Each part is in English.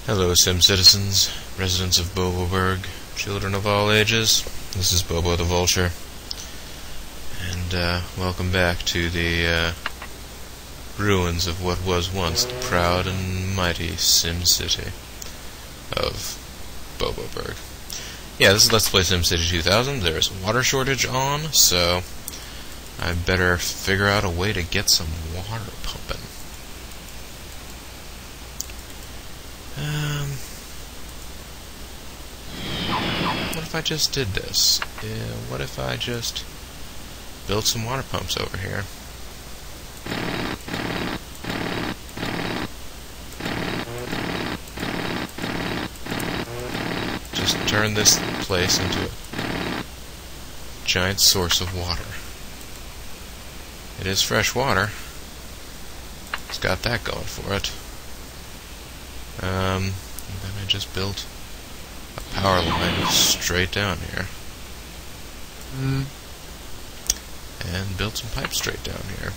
Hello, Sim citizens, residents of Boboberg, children of all ages. This is Bobo the Vulture, and welcome back to the ruins of what was once the proud and mighty SimCity of Boboberg. Yeah, this is Let's Play SimCity 2000. There's a water shortage on, so I better figure out a way to get some water pumping. What if I just did this? What if I just built some water pumps over here? Just turn this place into a giant source of water. It is fresh water. It's got that going for it. And then I just built a power line straight down here. And built some pipes straight down here.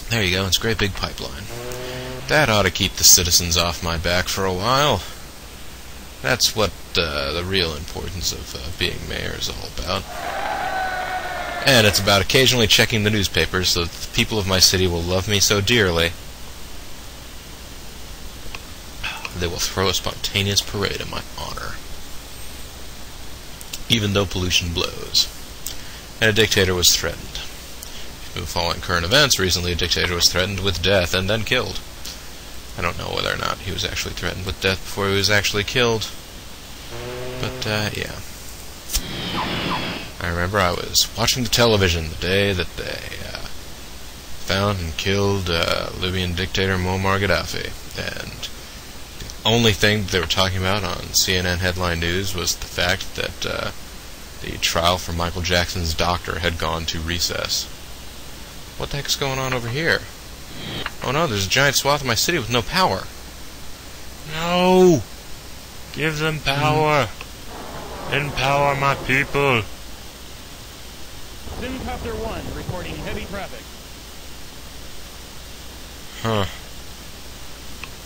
There you go, it's a great big pipeline. That ought to keep the citizens off my back for a while. That's what the real importance of being mayor is all about. And it's about occasionally checking the newspapers so that the people of my city will love me so dearly they will throw a spontaneous parade in my honor, even though pollution blows. And a dictator was threatened. If you've been following current events, recently a dictator was threatened with death and then killed. I don't know whether or not he was actually threatened with death before he was actually killed, but yeah. I remember I was watching the television the day that they found and killed Libyan dictator Muammar Gaddafi, and the only thing they were talking about on CNN headline news was the fact that the trial for Michael Jackson's doctor had gone to recess. What the heck's going on over here? Oh no, there's a giant swath of my city with no power. No! Give them power! Empower my people! SimCopter 1 reporting heavy traffic. Huh.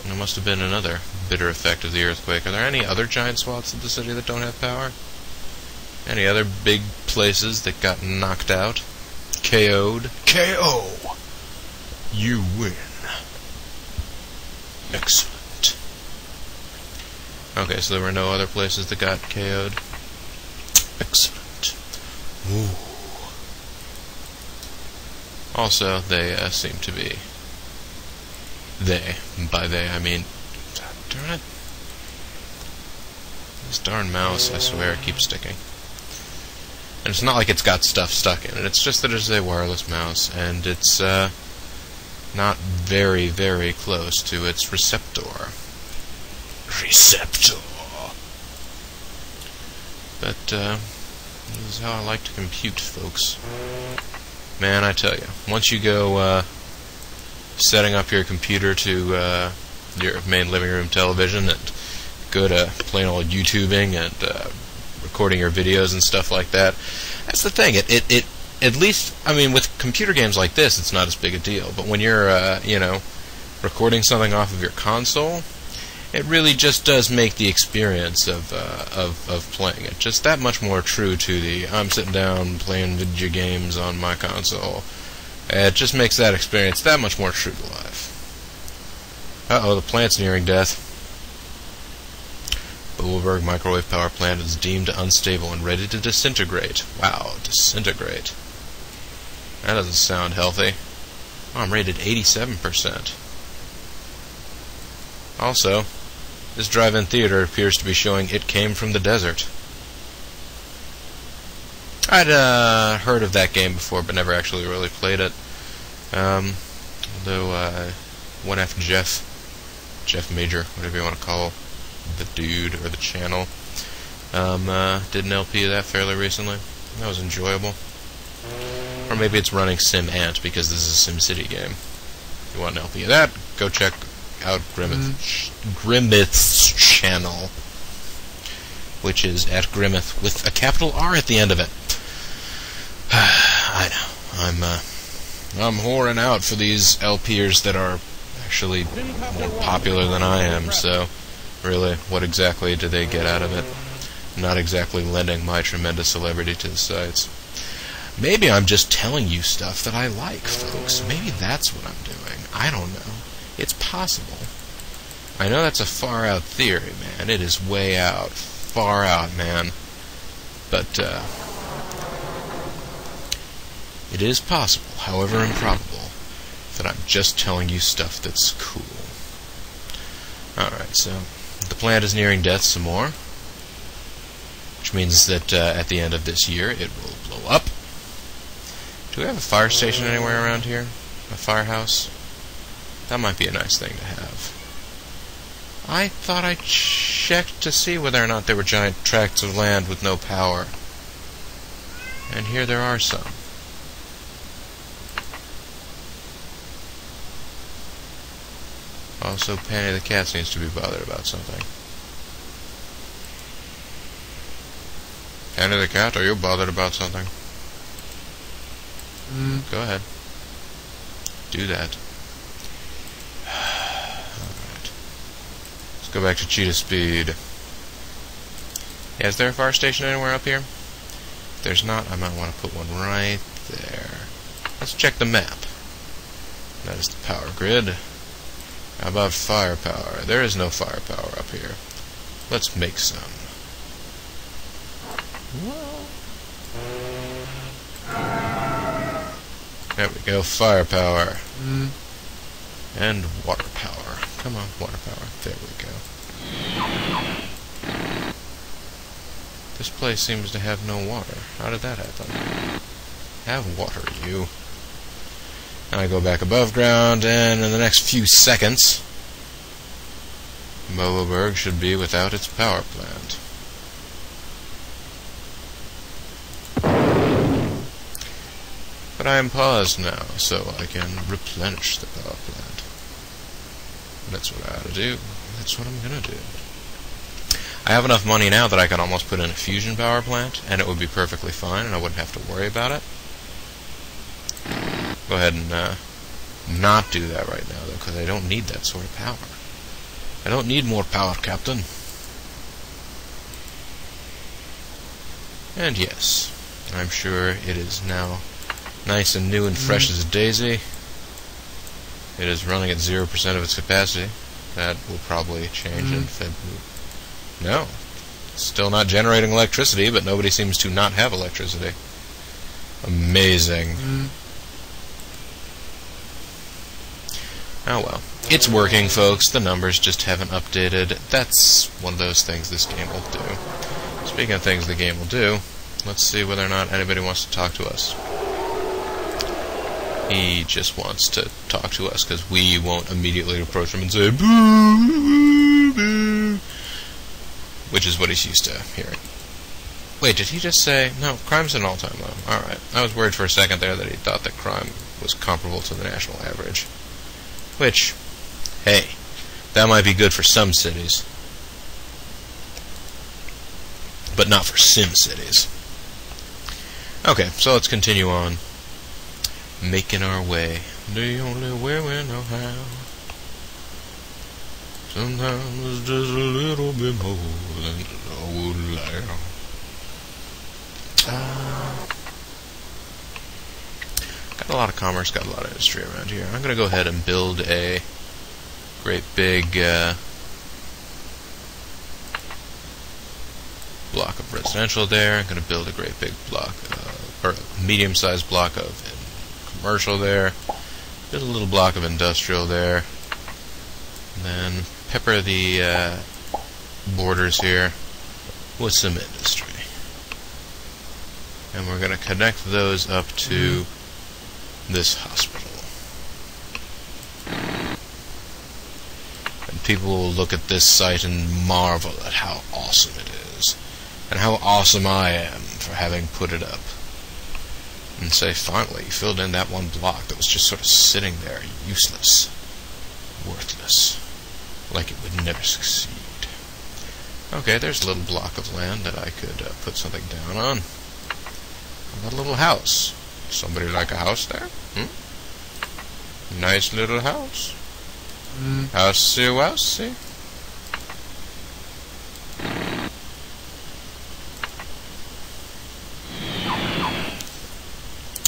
There must have been another bitter effect of the earthquake. Are there any other giant swaths of the city that don't have power? Any other big places that got knocked out? KO'd? KO! You win. Excellent. Okay, so there were no other places that got KO'd? Excellent. Ooh. Also, they seem to be... They. By they, I mean... Darn it. This darn mouse, I swear, it keeps sticking. And it's not like it's got stuff stuck in it. It's just that it's a wireless mouse, and it's not very, very close to its receptor. Receptor! But, this is how I like to compute, folks. Man, I tell you, once you go setting up your computer to your main living room television and go to plain old YouTubing and recording your videos and stuff like that, that's the thing. It at least, I mean, with computer games like this, it's not as big a deal. But when you're, you know, recording something off of your console, it really just does make the experience of playing it just that much more true to the I'm sitting down playing video games on my console. It just makes that experience that much more true to life. Uh-oh, the plant's nearing death. Boboberg microwave power plant is deemed unstable and ready to disintegrate. Wow, disintegrate. That doesn't sound healthy. Oh, I'm rated 87%. Also, this drive-in theater appears to be showing It Came from the Desert. I'd heard of that game before, but never actually really played it. Although, one F Jeff Major, whatever you want to call the dude or the channel, did an LP of that fairly recently. That was enjoyable. Or maybe it's running SimAnt because this is a SimCity game. If you want an LP of that, go check out Grimmeth's channel, which is at Grimmeth with a capital R at the end of it. I know. I'm whoring out for these LPers that are actually more popular than I am, so really, what exactly do they get out of it? Not exactly lending my tremendous celebrity to the sites. Maybe I'm just telling you stuff that I like, folks. Maybe that's what I'm doing. I don't know. It's possible. I know that's a far-out theory, man. It is way out. Far out, man. But, it is possible, however improbable, that I'm just telling you stuff that's cool. Alright, so the plant is nearing death some more, which means that at the end of this year it will blow up. Do we have a fire station anywhere around here? A firehouse? That might be a nice thing to have. I thought I checked to see whether or not there were giant tracts of land with no power. And here there are some. Also, Penny the cat seems to be bothered about something. Penny the cat, are you bothered about something? Go ahead. Do that. Alright. Let's go back to cheetah speed. Yeah, is there a fire station anywhere up here? If there's not, I might want to put one right there. Let's check the map. That is the power grid. How about firepower? There is no firepower up here. Let's make some. There we go, firepower. And water power. Come on, water power. There we go. This place seems to have no water. How did that happen? Have water, you. And I go back above ground, and in the next few seconds, Moboberg should be without its power plant. But I am paused now, so I can replenish the power plant. That's what I ought to do. That's what I'm gonna do. I have enough money now that I can almost put in a fusion power plant, and it would be perfectly fine, and I wouldn't have to worry about it. Go ahead and not do that right now, though, because I don't need that sort of power. I don't need more power, Captain. And yes, I'm sure it is now nice and new and fresh as a daisy. It is running at 0% of its capacity. That will probably change in February. No. Still not generating electricity, but nobody seems to not have electricity. Amazing. Oh well. It's working, folks. The numbers just haven't updated. That's one of those things this game will do. Speaking of things the game will do, let's see whether or not anybody wants to talk to us. He just wants to talk to us because we won't immediately approach him and say, boo, boo, which is what he's used to hearing. Wait, did he just say, no, crime's at an all-time low. Alright. I was worried for a second there that he thought that crime was comparable to the national average. Which, hey, that might be good for some cities, but not for sim cities. Okay, so let's continue on, making our way the only way we know how. Sometimes it's just a little bit more than I would like. Got a lot of commerce, got a lot of industry around here. I'm going to go ahead and build a great big block of residential there. I'm going to build a great big block, or medium-sized block of commercial there. Build a little block of industrial there. And then pepper the borders here with some industry. And we're going to connect those up to this hospital. And people will look at this site and marvel at how awesome it is, and how awesome I am for having put it up. And say, finally, you filled in that one block that was just sort of sitting there, useless, worthless, like it would never succeed. Okay, there's a little block of land that I could put something down on. How about a little house? Somebody like a house there? Nice little house. Housey wousey.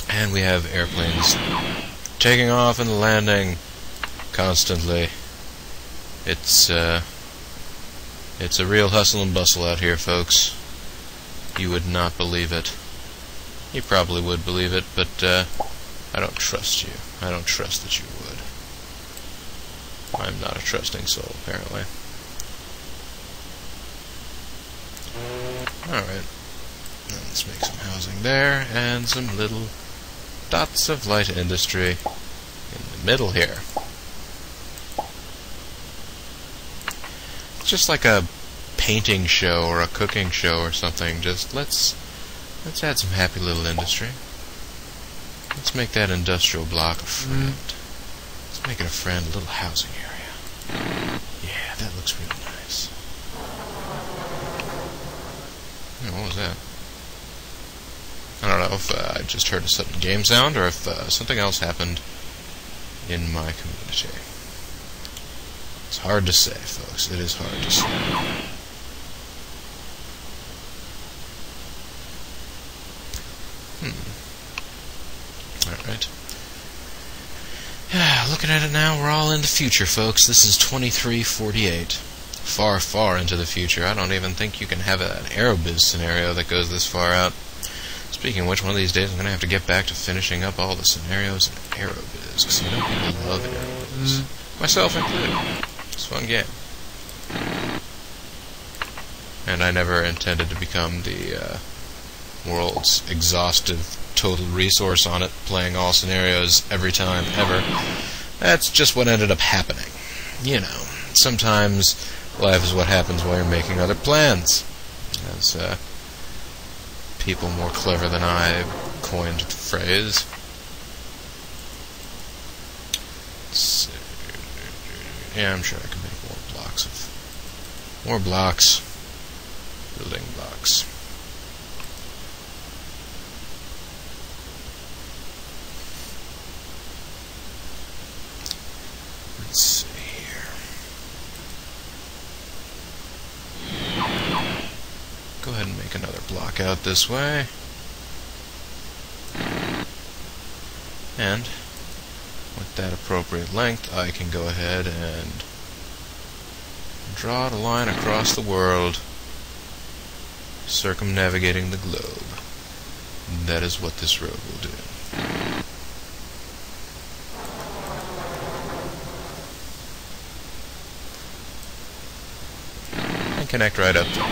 And we have airplanes taking off and landing constantly. It's a real hustle and bustle out here, folks. You would not believe it. You probably would believe it, but I don't trust you. I don't trust that you would. I'm not a trusting soul, apparently. Alright. Let's make some housing there, and some little dots of light industry in the middle here. It's just like a painting show or a cooking show or something. Just let's add some happy little industry. Let's make that industrial block a friend. Let's make it a friend, a little housing area. Yeah, that looks real nice. Yeah, what was that? I don't know if I just heard a sudden game sound or if something else happened in my community. It's hard to say, folks. It is hard to say. Alright. Looking at it now, we're all in the future, folks. This is 2348. Far, far into the future. I don't even think you can have an aerobiz scenario that goes this far out. Speaking of which, one of these days I'm going to have to get back to finishing up all the scenarios in aerobiz, because you know people love aerobiz. Myself included. It's a fun game. And I never intended to become the world's exhaustive total resource on it, playing all scenarios every time, ever. That's just what ended up happening. You know, sometimes life is what happens while you're making other plans. As people more clever than I coined the phrase. Yeah, I'm sure I can make more blocks. Building blocks. Let's see here. Go ahead and make another block out this way. And with that appropriate length, I can go ahead and draw the line across the world, circumnavigating the globe. And that is what this road will do. And connect right up there.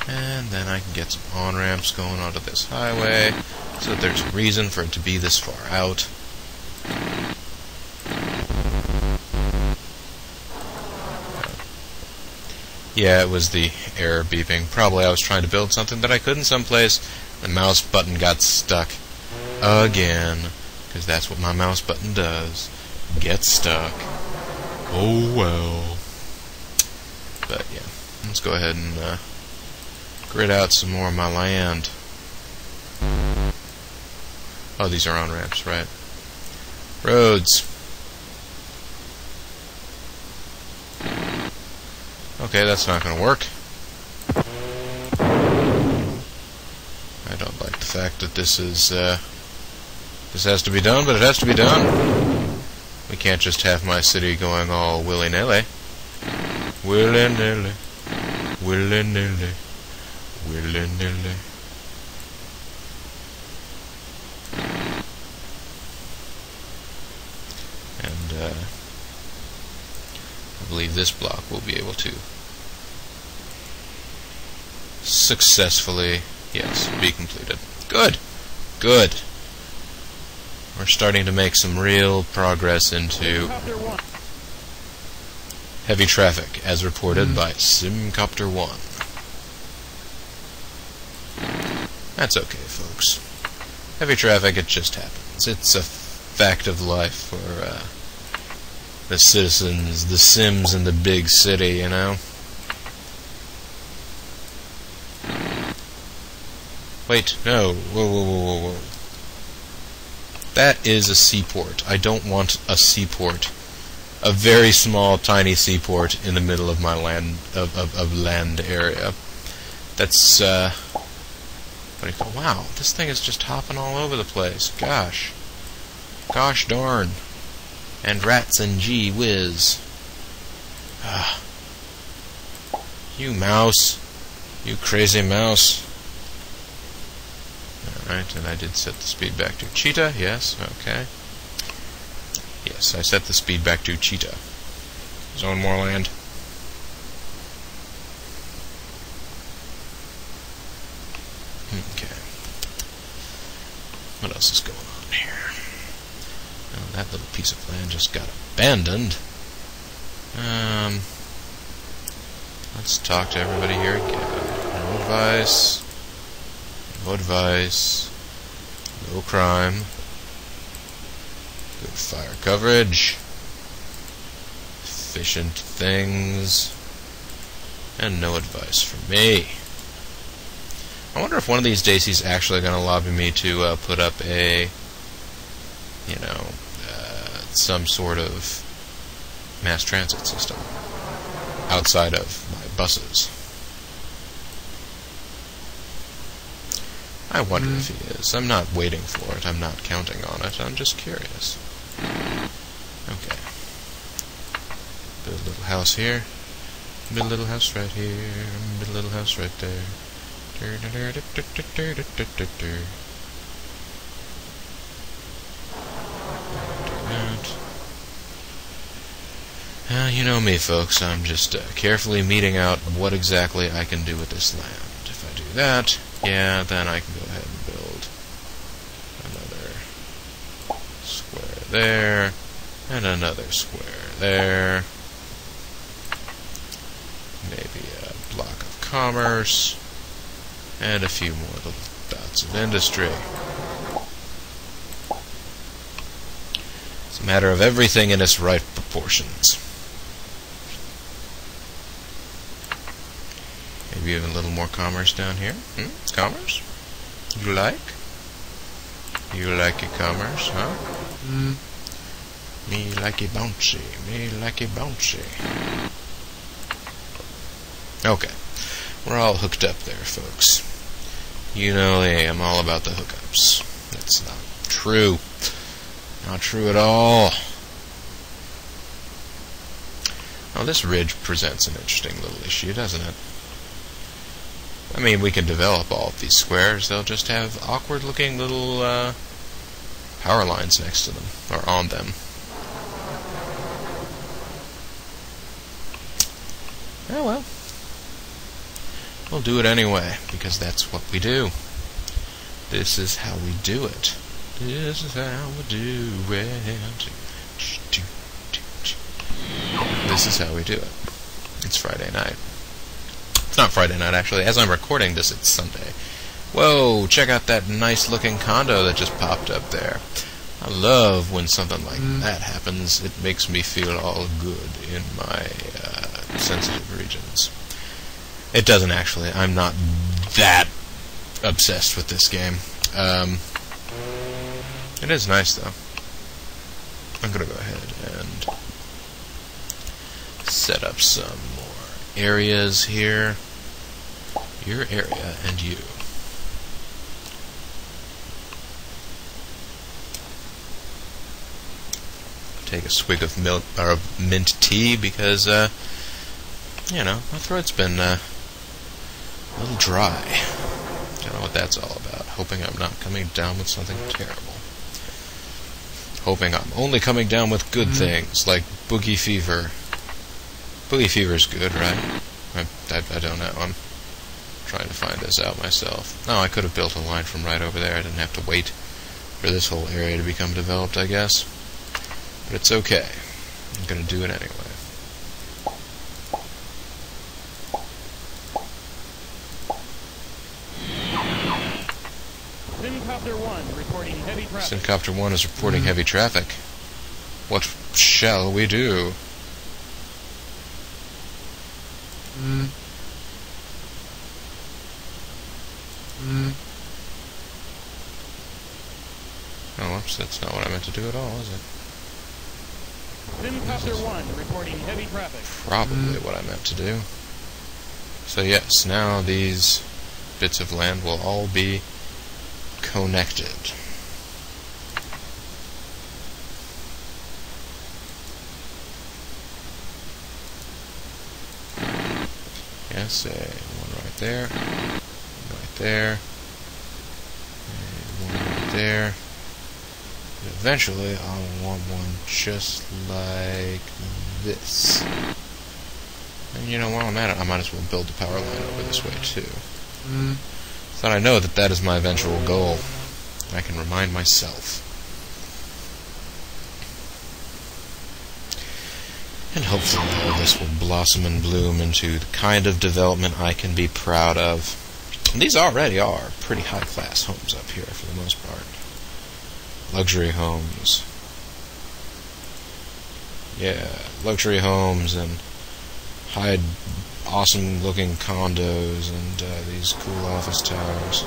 And then I can get some on-ramps going onto this highway, so that there's a reason for it to be this far out. Yeah, it was the error beeping. Probably I was trying to build something that I couldn't someplace. The mouse button got stuck. Again. Because that's what my mouse button does. Get stuck. Oh well. But yeah, let's go ahead and grid out some more of my land. Oh, these are on-ramps, right? Roads. Okay, that's not going to work. I don't like the fact that this is, this has to be done, but it has to be done. We can't just have my city going all willy-nilly. Willy-nilly. Willy-nilly. Willy-nilly. And, I believe this block will be able to successfully, yes, be completed. Good! Good! We're starting to make some real progress into heavy traffic, as reported by SimCopter 1. That's okay, folks. Heavy traffic, it just happens. It's a fact of life for, the citizens, the Sims in the big city, you know? Wait, no. Whoa, whoa, whoa, whoa, whoa. That is a seaport. I don't want a seaport. A very small, tiny seaport in the middle of my land land area. That's wow, this thing is just hopping all over the place. Gosh darn, and rats and gee whiz. You mouse, you crazy mouse. All right, and I did set the speed back to cheetah. Yes, okay. Yes, I set the speed back to cheetah. Zone more land. Okay. What else is going on here? Oh, that little piece of land just got abandoned. Let's talk to everybody here again. No advice. No advice. No crime. Good fire coverage. Efficient things. And no advice from me. I wonder if one of these days he's actually going to lobby me to put up a, some sort of mass transit system outside of my buses. I wonder if he is. I'm not waiting for it. I'm not counting on it. I'm just curious. Okay. Build a little house here. Build a little house right here. Build a little house right there. You know me, folks. I'm just carefully meting out what exactly I can do with this land. If I do that, yeah, then I can go ahead and build another square there, and another square there. Maybe a block of commerce, and a few more little dots of industry. It's a matter of everything in its right proportions. Maybe even a little more commerce down here. Commerce? You like? You like your commerce, huh? Me like it bouncy. Me like it bouncy. Okay. We're all hooked up there, folks. You know, I'm all about the hookups. That's not true. Not true at all. Now, this ridge presents an interesting little issue, doesn't it? I mean, we can develop all of these squares. They'll just have awkward-looking little power lines next to them, or on them. Oh well. We'll do it anyway, because that's what we do. This is how we do it. This is how we do it. This is how we do it. It's Friday night. It's not Friday night, actually. As I'm recording this, it's Sunday. Whoa, check out that nice-looking condo that just popped up there. I love when something like that happens. It makes me feel all good in my sensitive regions. It doesn't, actually. I'm not that obsessed with this game. It is nice, though. I'm going to go ahead and set up some more areas here. Your area and you. Take a swig of milk or mint tea because, my throat's been a little dry. Don't know what that's all about. Hoping I'm not coming down with something terrible. Hoping I'm only coming down with good things, like boogie fever. Boogie fever's good, right? I don't know. I'm trying to find this out myself. Oh, I could have built a line from right over there. I didn't have to wait for this whole area to become developed, I guess. But it's okay. I'm going to do it anyway. SimCopter 1 reporting heavy traffic. SimCopter 1 is reporting heavy traffic. What shall we do? Oh, whoops, that's not what I meant to do at all, is it? SimCopter 1 reporting heavy traffic. Probably what I meant to do. So yes, now these bits of land will all be connected. Yes, one right there, one right there, and one right there. And eventually, I'll want one just like this. And you know, while I'm at it, I might as well build the power line over this way too. So that I know that that is my eventual goal. I can remind myself. And hopefully all this will blossom and bloom into the kind of development I can be proud of. And these already are pretty high-class homes up here, for the most part. Luxury homes. Yeah, luxury homes and awesome-looking condos and these cool office towers.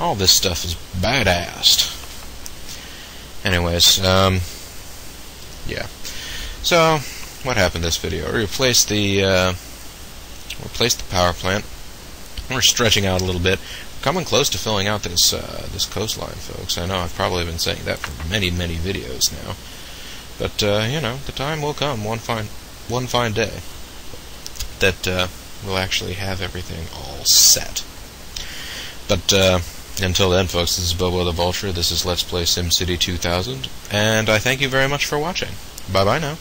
All this stuff is badass. Anyways, yeah. So, what happened this video? We replaced the power plant. We're stretching out a little bit. We're coming close to filling out this this coastline, folks. I know I've probably been saying that for many, many videos now. But you know, the time will come one fine day that we'll actually have everything all set. But until then, folks, this is Bobo the Vulture. This is Let's Play SimCity 2000, and I thank you very much for watching. Bye-bye now.